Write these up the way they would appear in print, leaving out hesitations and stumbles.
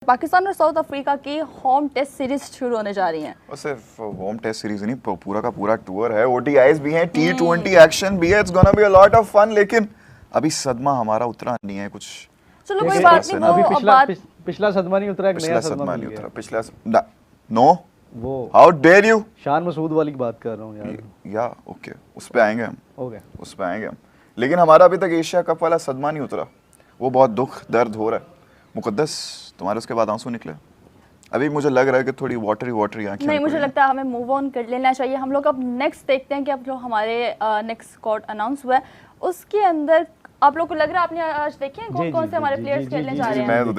पाकिस्तान और south Africa की home test series शुरू होने जा रही है। और सिर्फ होम टेस्ट सीरीज नहीं, पूरा का पूरा टूर है, ओडीआईज भी हैं, T20 एक्शन भी है, it's gonna be a lot of fun. लेकिन अभी सदमा हमारा उतरा नहीं है कुछ। चलो कोई बात नहीं, अभी वो बात पिछला सदमा नहीं उतरा, एक नया पिछला सदमा सदमा मिल नहीं गया। उतरा, पिछला नो, वो how dare you. Shan Masood वाली की बात कर रहा हूँ यार। या ओके, उस पे आएंगे हम, ओके उस पे आएंगे हम। लेकिन हमारा अभी तक एशिया कप वाला सदमा नहीं उतरा, वो बहुत दुख दर्द हो रहा है। मुकद्दस, तुम्हारे उसके बाद आंसू निकले? अभी मुझे लग रहा है कि थोड़ी वाटरी आंखें नहीं, मुझे लगता है हमें मूव ऑन कर लेना चाहिए। हम लोग अब नेक्स्ट देखते हैं कि अब जो हमारे नेक्स्ट स्क्वाड अनाउंस हुआ है उसके अंदर आप लोग को लग रहा है, आपने आज देखे हैं कौन कौन से हमारे प्लेयर्स खेलने जा रहे हैं? मैं तो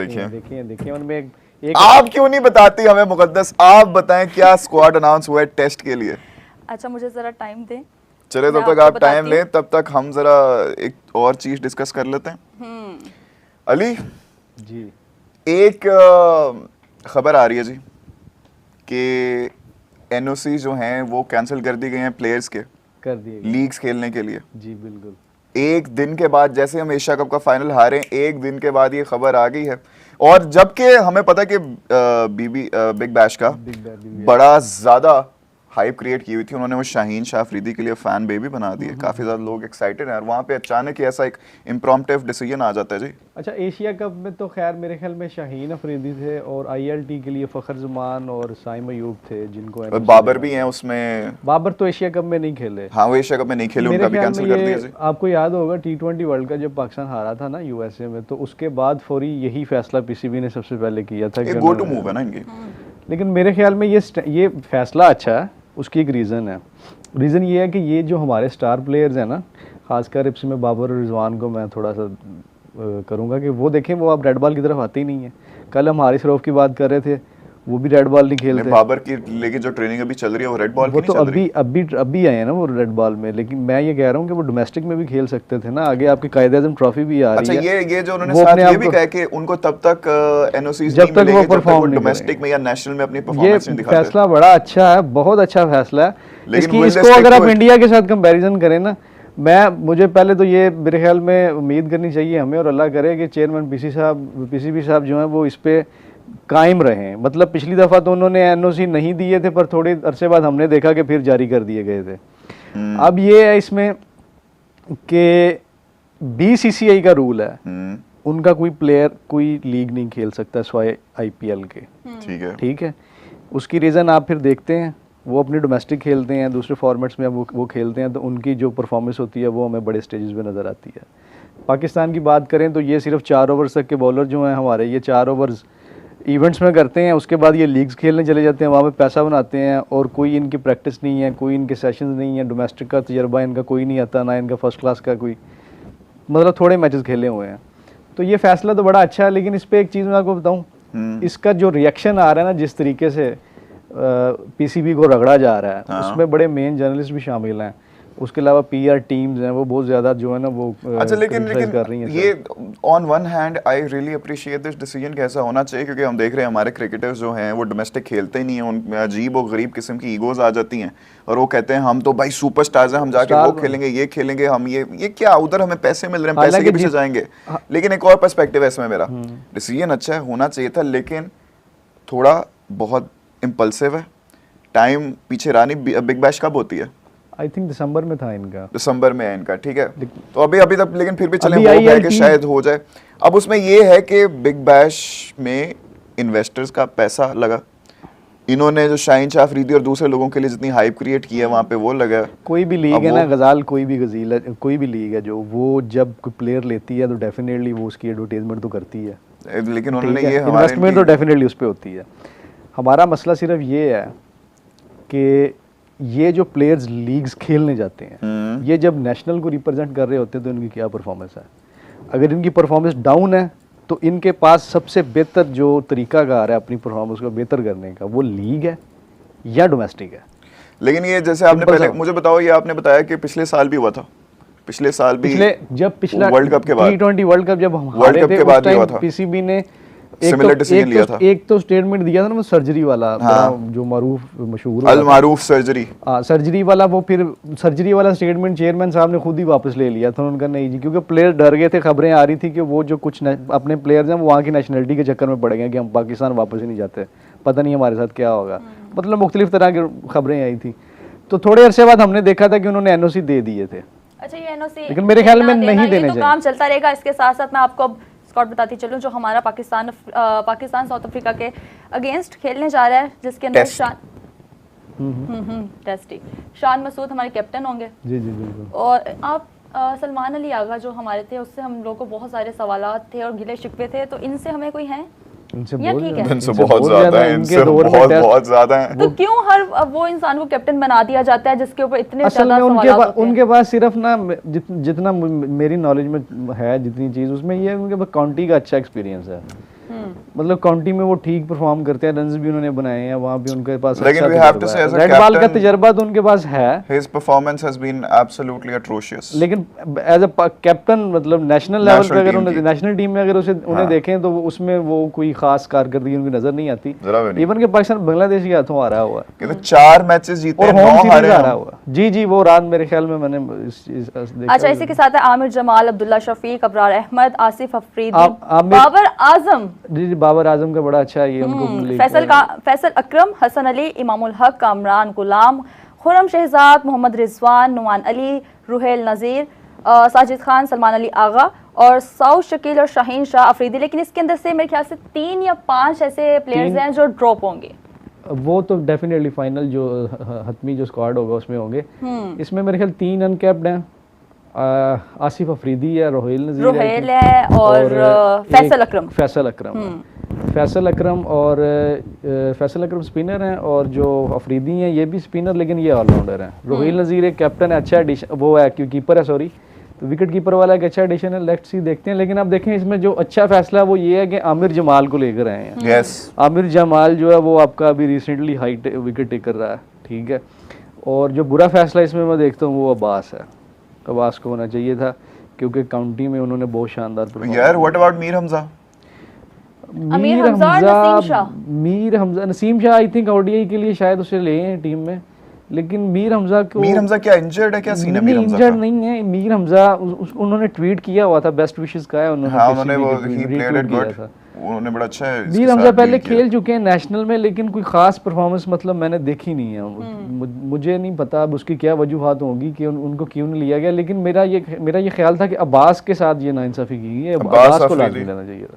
देखिए उनमें एक आप क्यों नहीं बताती हमें मुकद्दस? आप बताएं क्या स्क्वाड अनाउंस हुआ है टेस्ट के लिए। अच्छा, मुझे जरा टाइम दें। चले, तब तक आप टाइम लें, तब तक हम जरा एक और चीज डिस्कस कर लेते हैं। अली जी, एक खबर आ रही है जी कि एनओसी जो हैं वो कैंसिल कर दी गई हैं प्लेयर्स के, कर दिए लीग्स खेलने के लिए। जी बिल्कुल। एक दिन के बाद, जैसे हम एशिया कप का फाइनल हारे, एक दिन के बाद ये खबर आ गई है। और जबकि हमें पता है कि बिग बैश का बड़ा ज्यादा हाइप क्रिएट की हुई थी उन्होंने, वो शाहीन शाह अफरीदी के लिए फैन बेबी बना दी है, काफी ज्यादा लोग एक्साइटेड हैं। और वहाँ पे अचानक ही ऐसा एक इम्प्रॉम्प्टिव डिसीजन आ जाता है जी। अच्छा, एशिया कप में तो खैर मेरे ख्याल में शाहीन अफरीदी थे और आईएलटी के लिए फखर जमान और साइम अयूब थे जिनको और बाबर भी हैं उसमें। बाबर तो एशिया कप में नहीं खेले। हाँ, वो एशिया कप में नहीं खेले, उनका भी कैंसिल कर दिया जी। आपको याद होगा T20 वर्ल्ड कप जब पाकिस्तान हारा था ना यूएसए में, तो उसके बाद फौरी यही फैसला पीसीबी ने सबसे पहले किया था कि गो टू मूव है ना इनकी। लेकिन मेरे ख्याल में ये फैसला अच्छा है, उसकी एक रीज़न है। रीज़न ये है कि ये जो हमारे स्टार प्लेयर्स हैं ना, खासकर इसमें बाबर और रिजवान को मैं थोड़ा सा करूँगा कि वो देखें, वो अब रेड बॉल की तरफ आते ही नहीं है। कल हम हारिस रऊफ की बात कर रहे थे, वो भी रेड बॉल नहीं खेलते। बाबर की लेकिन जो ट्रेनिंग अभी चल रही है वो रेड बॉल की नहीं चल रही। अभी आए हैं ना वो रेड बॉल में। लेकिन मैं ये कह रहा हूँ कि वो डोमेस्टिक में भी खेल सकते थे ना। आगे आपकी कायदे-ए-आज़म ट्रॉफी भी आ रही है। अच्छा, ये जो उन्होंने साथ ये भी कहा कि उनको तब तक एनओसीज नहीं मिलेंगे जब तक वो डोमेस्टिक में या नेशनल में अपनी परफॉर्मेंस नहीं दिखाते। ये फैसला बड़ा अच्छा है, बहुत अच्छा फैसला है। इसको अगर आप इंडिया के साथ कंपैरिजन करें ना, मुझे पहले तो ये मेरे ख्याल में उम्मीद करनी चाहिए हमें, और अल्लाह करे कि चेयरमैन पीसीबी साहब जो हैं वो इस पे कायम रहे। मतलब पिछली दफ़ा तो उन्होंने एनओसी नहीं दिए थे, पर थोड़े अरसे बाद हमने देखा कि फिर जारी कर दिए गए थे। अब ये है इसमें कि बीसीसीआई का रूल है, उनका कोई प्लेयर कोई लीग नहीं खेल सकता सिवाय आईपीएल के। ठीक है। उसकी रीज़न आप फिर देखते हैं, वो अपने डोमेस्टिक खेलते हैं, दूसरे फॉर्मेट्स में वो खेलते हैं, तो उनकी जो परफॉर्मेंस होती है वो हमें बड़े स्टेजेस पे नज़र आती है। पाकिस्तान की बात करें तो ये सिर्फ 4 ओवर्स तक के बॉलर जो हैं हमारे, ये 4 ओवर्स इवेंट्स में करते हैं, उसके बाद ये लीग्स खेलने चले जाते हैं, वहाँ पे पैसा बनाते हैं, और कोई इनकी प्रैक्टिस नहीं है, कोई इनके सेशंस नहीं है, डोमेस्टिक का तजर्बा इनका कोई नहीं आता, ना इनका फर्स्ट क्लास का कोई, मतलब थोड़े मैचेस खेले हुए हैं। तो ये फैसला तो बड़ा अच्छा है। लेकिन इस पर एक चीज़ मैं आपको बताऊँ, इसका जो रिएक्शन आ रहा है ना, जिस तरीके से पीसीबी को रगड़ा जा रहा है, उसमें बड़े मेन जर्नलिस्ट भी शामिल हैं, उसके अलावा पीआर टीम्स हैं, वो बहुत ज़्यादा जो है ना वो अच्छा, लेकिन कर रही हैं। ये on one hand I really appreciate this decision कि ऐसा होना चाहिए, क्योंकि हम देख रहे हैं हमारे क्रिकेटर्स जो हैं वो डोमेस्टिक खेलते ही नहीं हैं, उनमें अजीब और गरीब किस्म की ईगोज आ जाती हैं, और वो कहते हैं हम तो भाई सुपरस्टार्स हैं, हम जाके वो खेलेंगे, ये खेलेंगे, हम ये क्या, उधर हमें पैसे मिल रहे हैं, पैसे के पीछे जाएंगे। लेकिन एक और पर्सपेक्टिव है इसमें मेरा, डिसीजन अच्छा है, होना चाहिए था, लेकिन थोड़ा बहुत इम्पल्सिव है। टाइम पीछे रानी बिग बैश कब होती है? आई थिंक दिसंबर में था इनका, दिसंबर में है इनका। ठीक है, तो अभी तक, लेकिन फिर भी चले होप है कि शायद हो जाए। अब उसमें ये है कि बिग बैश में इन्वेस्टर्स का पैसा लगा, इन्होंने जो शाहीन शाह अफरीदी और दूसरे लोगों के लिए जितनी हाइप क्रिएट की है वहाँ पे वो लगा। कोई भी लीग है ना गजाल, कोई भी गजील है, कोई भी लीग है जो वो जब कोई प्लेयर लेती है तो डेफिनेटली वो उसकी एडवर्टाइजमेंट तो करती है, लेकिन उन्होंने ये इन्वेस्टमेंट तो डेफिनेटली उस पर होती है। हमारा मसला सिर्फ ये है कि ये जो प्लेयर्स लीग्स खेलने जाते हैं, ये जब नेशनल को रिप्रेजेंट कर रहे होते हैं तो इनकी क्या परफॉर्मेंस है। अगर इनकी परफॉर्मेंस डाउन है तो इनके पास सबसे बेहतर जो तरीकाकार है अपनी परफॉर्मेंस को बेहतर करने का, वो लीग है या डोमेस्टिक है। लेकिन ये जैसे आपने पहले मुझे बताओ, ये आपने बताया कि पिछले साल भी हुआ था, पिछले साल भी जब पिछला वर्ल्ड कप के बाद T20 वर्ल्ड कप जब हम वर्ल्ड कप के बाद हुआ था, पीसीबी ने सिमिलर डिसीजन लिया था। एक तो स्टेटमेंट दिया था ना वो सर्जरी वाला, जो मशहूर अल मारूफ सर्जरी, सर्जरी वाला, वो फिर सर्जरी वाला स्टेटमेंट चेयरमैन साहब ने खुद ही वापस ले लिया था। उन्होंने कहा नहीं जी, क्योंकि प्लेयर डर गए थे, खबरें आ रही थी कि वो जो कुछ अपने प्लेयर्स हैं वो वहाँ की नेशनलिटी के चक्कर में पड़ गए कि हम पाकिस्तान वापस ही नहीं जाते, पता नहीं हमारे साथ क्या होगा, मतलब मुख्तलिफ तरह की खबरें आई थी। तो थोड़े अरसे बाद हमने देखा था कि उन्होंने एनओसी दे दिए थे। अच्छा, ये एनओसी लेकिन मेरे ख्याल में नहीं देने चाहिए। काम चलता रहेगा। इसके साथ साथ मैं आपको अब स्कॉट बताती चलूं, जो हमारा पाकिस्तान साउथ अफ्रीका के अगेंस्ट खेलने जा रहा है, जिसके अंदर टेस्ट शान मसूद हमारे कैप्टन होंगे। जी जी बिल्कुल। और आप सलमान अली आगा जो हमारे थे, उससे हम लोग को बहुत सारे सवालात थे और गिले शिकवे थे, तो इनसे हमें कोई है? इनसे बहुत ज्यादा है, इनसे बहुत ज्यादा है। तो क्यों हर वो इंसान को कैप्टन बना दिया जाता है जिसके ऊपर इतने ज्यादा सवाल होते हैं? उनके पास सिर्फ ना जितना मेरी नॉलेज में है, जितनी चीज उसमें ये है, उनके पास काउंटी का अच्छा एक्सपीरियंस है। मतलब काउंटी में वो ठीक परफॉर्म करते हैं, रन्स भी उन्होंने बनाए हैं वहाँ भी उनके पास। लेकिन we have to say as a red ball का तजुर्बा तो उनके पास है। His performance has been absolutely atrocious. लेकिन एज अ कैप्टन, मतलब नेशनल लेवल पे अगर उन्हें, नेशनल टीम में अगर उन्हें देखें तो उसमें वो कोई खास कारकर्दगी उनकी नजर नहीं आती। इवन के पाकिस्तान बांग्लादेश के हाथों आ रहा हुआ है, 4 मैचेस जीते और 9 हारे हुआ। जी जी, वो रात मेरे ख्याल में मैंने देखा। अच्छा, इसी के साथ है आमिर जमाल, अब्दुल्ला शफीक, अबरार अहमद, आसिफ अफरीदी, बाबर आजम। जी, बाबर आजम का बड़ा अच्छा है ये उनको। फैसल अकरम, हसन अली, इमामुल हक, कामरान गुलाम, खुरम शहजाद, मोहम्मद रिजवान, नुमान अली, रुहेल नज़ीर, साजिद खान, सलमान अली आगा और साउथ शकील और शाहीन शाह अफरीदी। लेकिन इसके अंदर से मेरे ख्याल से 3 या 5 ऐसे प्लेयर्स हैं जो ड्रॉप होंगे। वो तो डेफिनेटली फाइनल जो हतमी जो स्क्वाड होगा उसमें होंगे। इसमें मेरे ख्याल 3 अनकैप्ड हैं, आसिफ अफरीदी है, रोहेल नज़ीर है और फैसल अकरम और फैसल अकरम स्पिनर हैं, और जो अफरीदी हैं ये भी स्पिनर, लेकिन ये ऑलराउंडर हैं। रोहेल नज़ीर एक कैप्टन है, अच्छा एडिशन, वो है क्यों कीपर है, सॉरी, तो विकेट कीपर वाला एक अच्छा एडिशन है। लेफ्ट सी देखते हैं, लेकिन अब देखें इसमें जो अच्छा फैसला वो ये है कि आमिर जमाल को लेकर आए हैं। आमिर जमाल जो है वो आपका अभी रिसेंटली हाई विकेट टेकर रहा है, ठीक है। और जो बुरा फैसला इसमें मैं देखता हूँ वो अब्बास है। अब्बास को होना चाहिए था, क्योंकि काउंटी में उन्होंने बहुत शानदार परफॉर्मेंस। यार what about Mir Hamza, Naseem Shah I think ODI के लिए शायद उसे ले हैं टीम में, लेकिन मीर हमजा क्या इंजर्ड है, क्या सीन है? मीर हमजा इंजर्ड नहीं है। मीर हमजा उन्होंने ट्वीट किया हुआ था, बेस्ट विशेस का है उन्होंने। हाँ, उन्होंने वो ही प्लेड इट गुड, उन्होंने बड़ा अच्छा है। मीर हमजा पहले खेल चुके हैं नेशनल में, लेकिन कोई खास परफॉर्मेंस मतलब मैंने देखी नहीं है। मुझे नहीं पता अब उसकी क्या वजूहात होंगी कि उनको क्यों नहीं लिया गया, लेकिन मेरा ये ख्याल था कि अब्बास के साथ ये नाइंसाफी की गई है, अब्बास को लाजमी लेना चाहिए।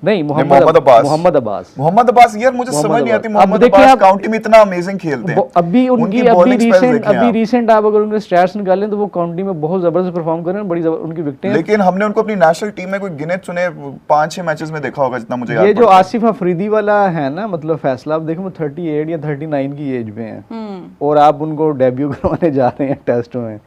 नहीं, मोहम्मद अब्बास यार मुझे समझ नहीं आती। मोहम्मद अब्बास काउंटी में इतना अमेजिंग खेलते हैं। अभी रीसेंट आप अगर उनके स्टैट्स निकालें तो वो काउंटी में बहुत जबरदस्त परफॉर्म कर रहे हैं, बड़ी उनकी विकेटें। लेकिन हमने उनको अपनी नेशनल टीम में कोई गिने चुने 5-6 मैचेस में देखा होगा जितना मुझे याद है। ये जो आसिफ अफरीदी वाला है ना, मतलब फैसला आप देखो 38 या 39 की एज में है और आप उनको डेब्यू करवाने जा रहे हैं टेस्ट में।